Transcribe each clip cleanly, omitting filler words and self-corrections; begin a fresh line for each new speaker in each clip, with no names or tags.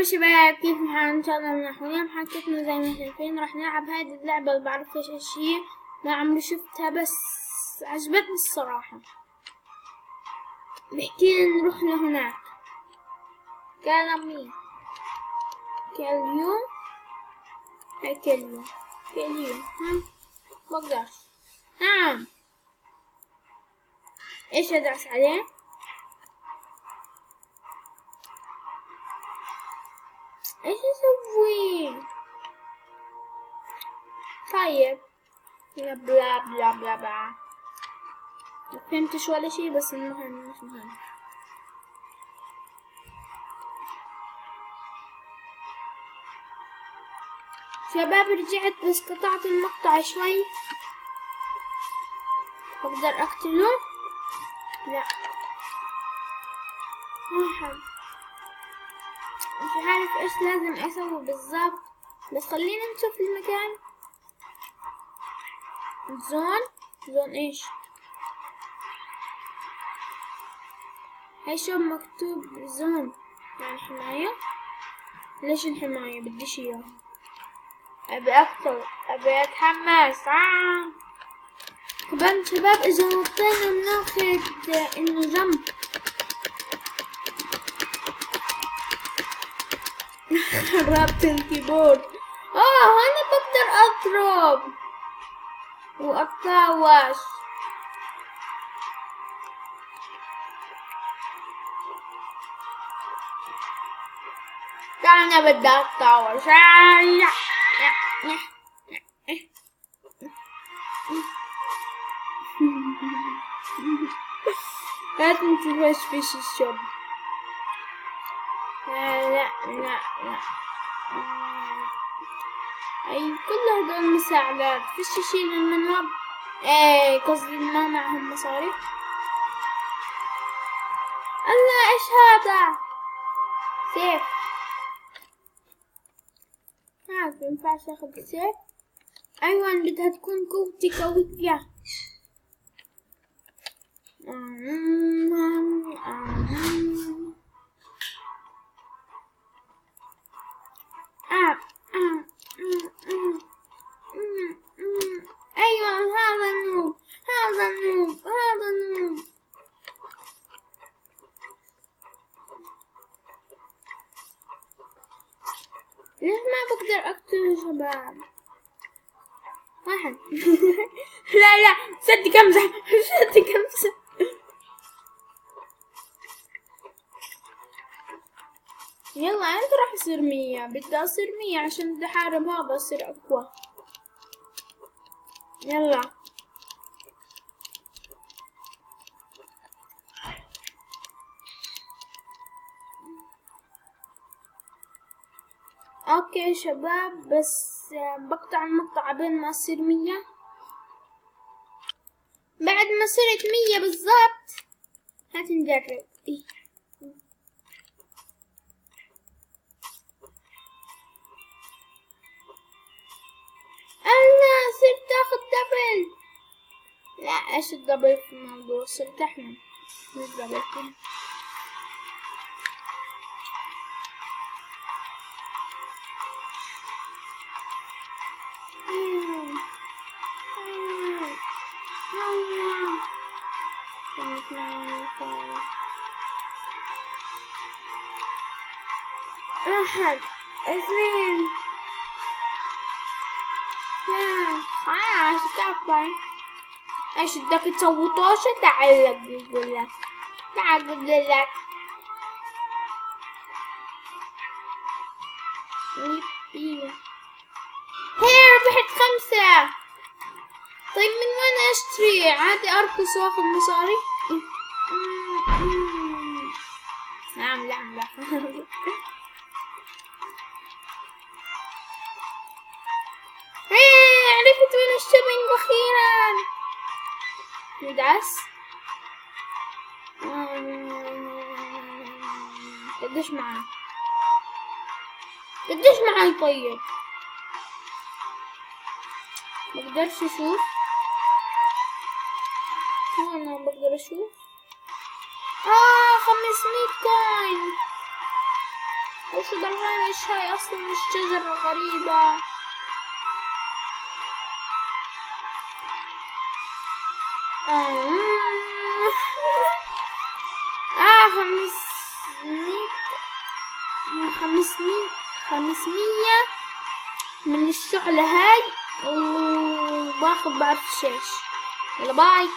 يا شباب، كيف الحال؟ ان شاء الله نحن اليوم حكيتنا زي ما شايفين راح نلعب هذه اللعبة اللي بعرفش ايش هي، ما عمري شفتها بس عجبتني الصراحة. بحكي نروح لهناك. كلامي كاليوم هاي كاليوم بقدرش. نعم، ايش ادعس عليه؟ ايش اسوي؟ طيب بلا بلا بلا بلا بلا. فهمتش ولا شي، بس المهم مش مهم. شباب رجعت بس قطعت المقطع شوي. بقدر اقتله؟ لا مش عارف ايش لازم اسوي بالضبط، بس خلينا نشوف المكان. زون ايش؟ هاي شو مكتوب زون يعني حماية؟ ليش الحماية؟ بديش اياه، ابي اكتر، ابي اتحمس. كمان شباب اذا نطينا بناخد انه جنب. خربت الكيبورد. هنا بقدر اضرب واتطاوش. انا بدي اتطاوش. لا تنسوش فيش الشوب. لا اي كل هدول مساعدات. فيش شي للمنهب. ايه قصدي ما معهم مصاري. الله ايش هذا؟ سيف. عارف مينفعش اخذ سيف. ايوه بدها تكون قوتي قوية. ايوه هذا النوب. ليش ما بقدر اقتل شباب؟ واحد. لا صدق امزح. يلا انت راح يصير 100. بدي اصير 100 عشان بدي احارب هذا اصير اقوى. يلا اوكي شباب، بس بقطع المقطع بين ما اصير 100. بعد ما صرت 100 بالضبط هات نجرب. انا صرت اخذ دبل. لا ايش الدبل في الموضوع؟ صرت احمد مش دبل. واحد اثنين خلاص كفاية. ايش بدك تسوي طوشة؟ تعال اقول لك. هي ربحت 5. طيب من وين اشتري؟ عادي ارخص واخذ مصاري. نعم لا عرفت وين الشوبينج اخيرا. ندعس. قديش معاي؟ طيب بقدرش اشوف. انا بقدر اشوف. 500 كوين. وش ضرنا الشاي اصلا مش شجرة غريبة. خمسمية من الشعلة هاي وباخد بعرف شيش. يلا باي.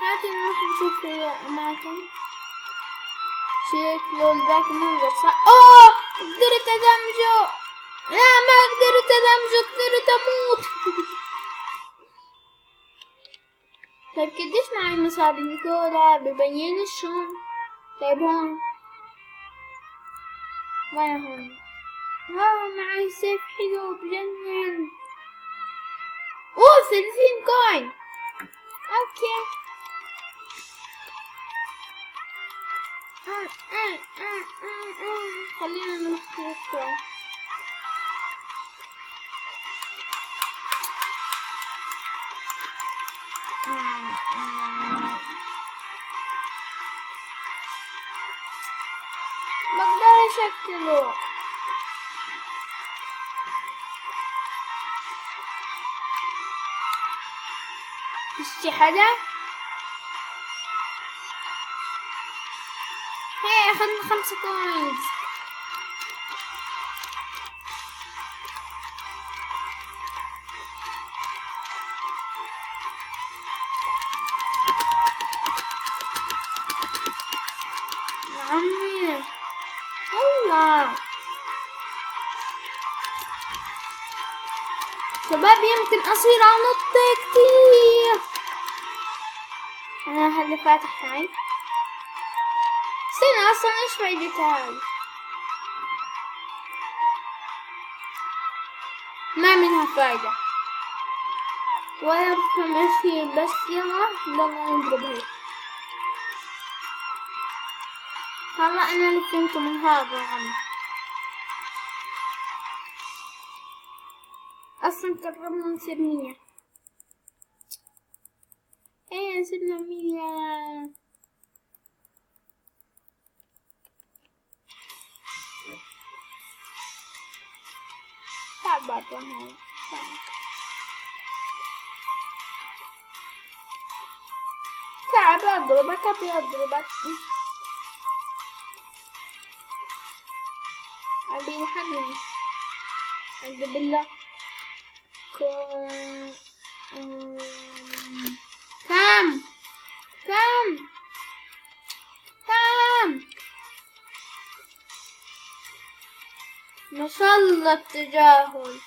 هاتي نروح نشوف الأماكن. شكله ذاك المنظر صح. اوه قدرت ادمجه. لا ما قدرت ادمجه، قدرت اموت. طيب قديش معي مصاري نيكولا؟ ببين شلون. طيب هون وين هون؟ واو معي سيف حلو بجنن. اوه 30 كوين. اوكي خلينا نروح نشتري. بقدر اشكله. في حدا؟ هي اخذنا 5 كوينز. يا عمي والله شباب يمكن اصير انط كتير. انا هلا فاتح هاي. استنى اصلا ايش فايدتها هاي؟ ما منها فايدة ولا بفهم ايش هي، بس يلا نضرب هيك. هلا انا اللي فهمت من هذا الغم. اصلا قربنا نصير 100. ايه صرنا 100. تعال برا هاي. تعال بضربك بضربك. ابي حقني أعوذ بالله. كم كم كم ما شاء الله التجاهل.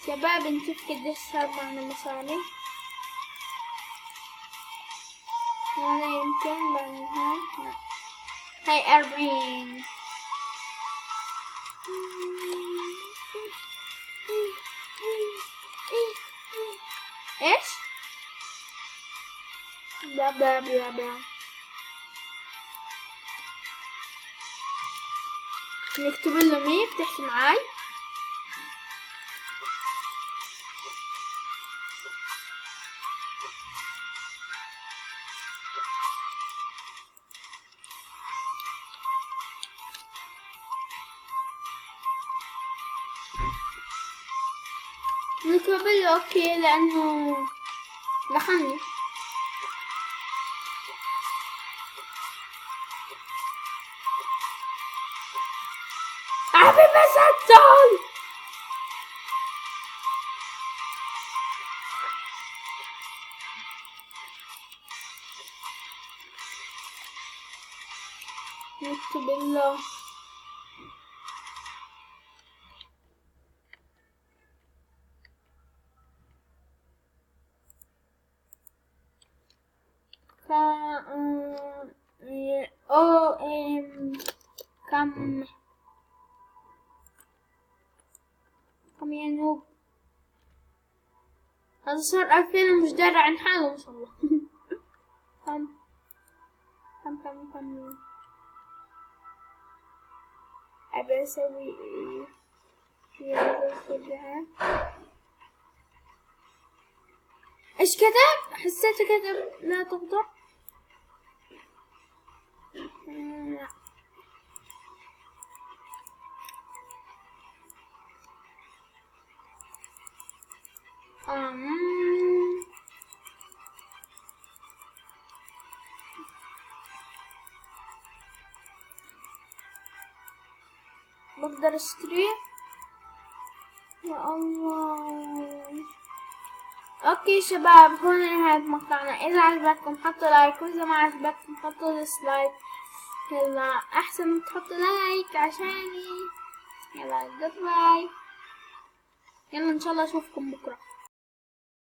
شباب نشوف قديش صار معنا مصاري. هنا يمكن بعدها هاي 40. ايش؟ بلا بلا بلا بلا. نكتب له مي بتحكي معاي. نكتب له اوكي لانه دخلني. أبي بس أدخل. نكتب له كم كم يا نوب. هذا صار 2000 ومش داري عن حاله ما شاء الله. كم أبي أسوي كلها. إيش كتب؟ حسيته كتب لا تغضب. لا. بقدر اشتريه يا الله. اوكي شباب، هون نهاية مقطعنا. اذا عجبتكم حطوا لايك، واذا ما عجبتكم حطوا ديسلايك. يلا احسن من تحطوا لايك عشاني. يلا جود باي. يلا ان شاء الله اشوفكم بكره.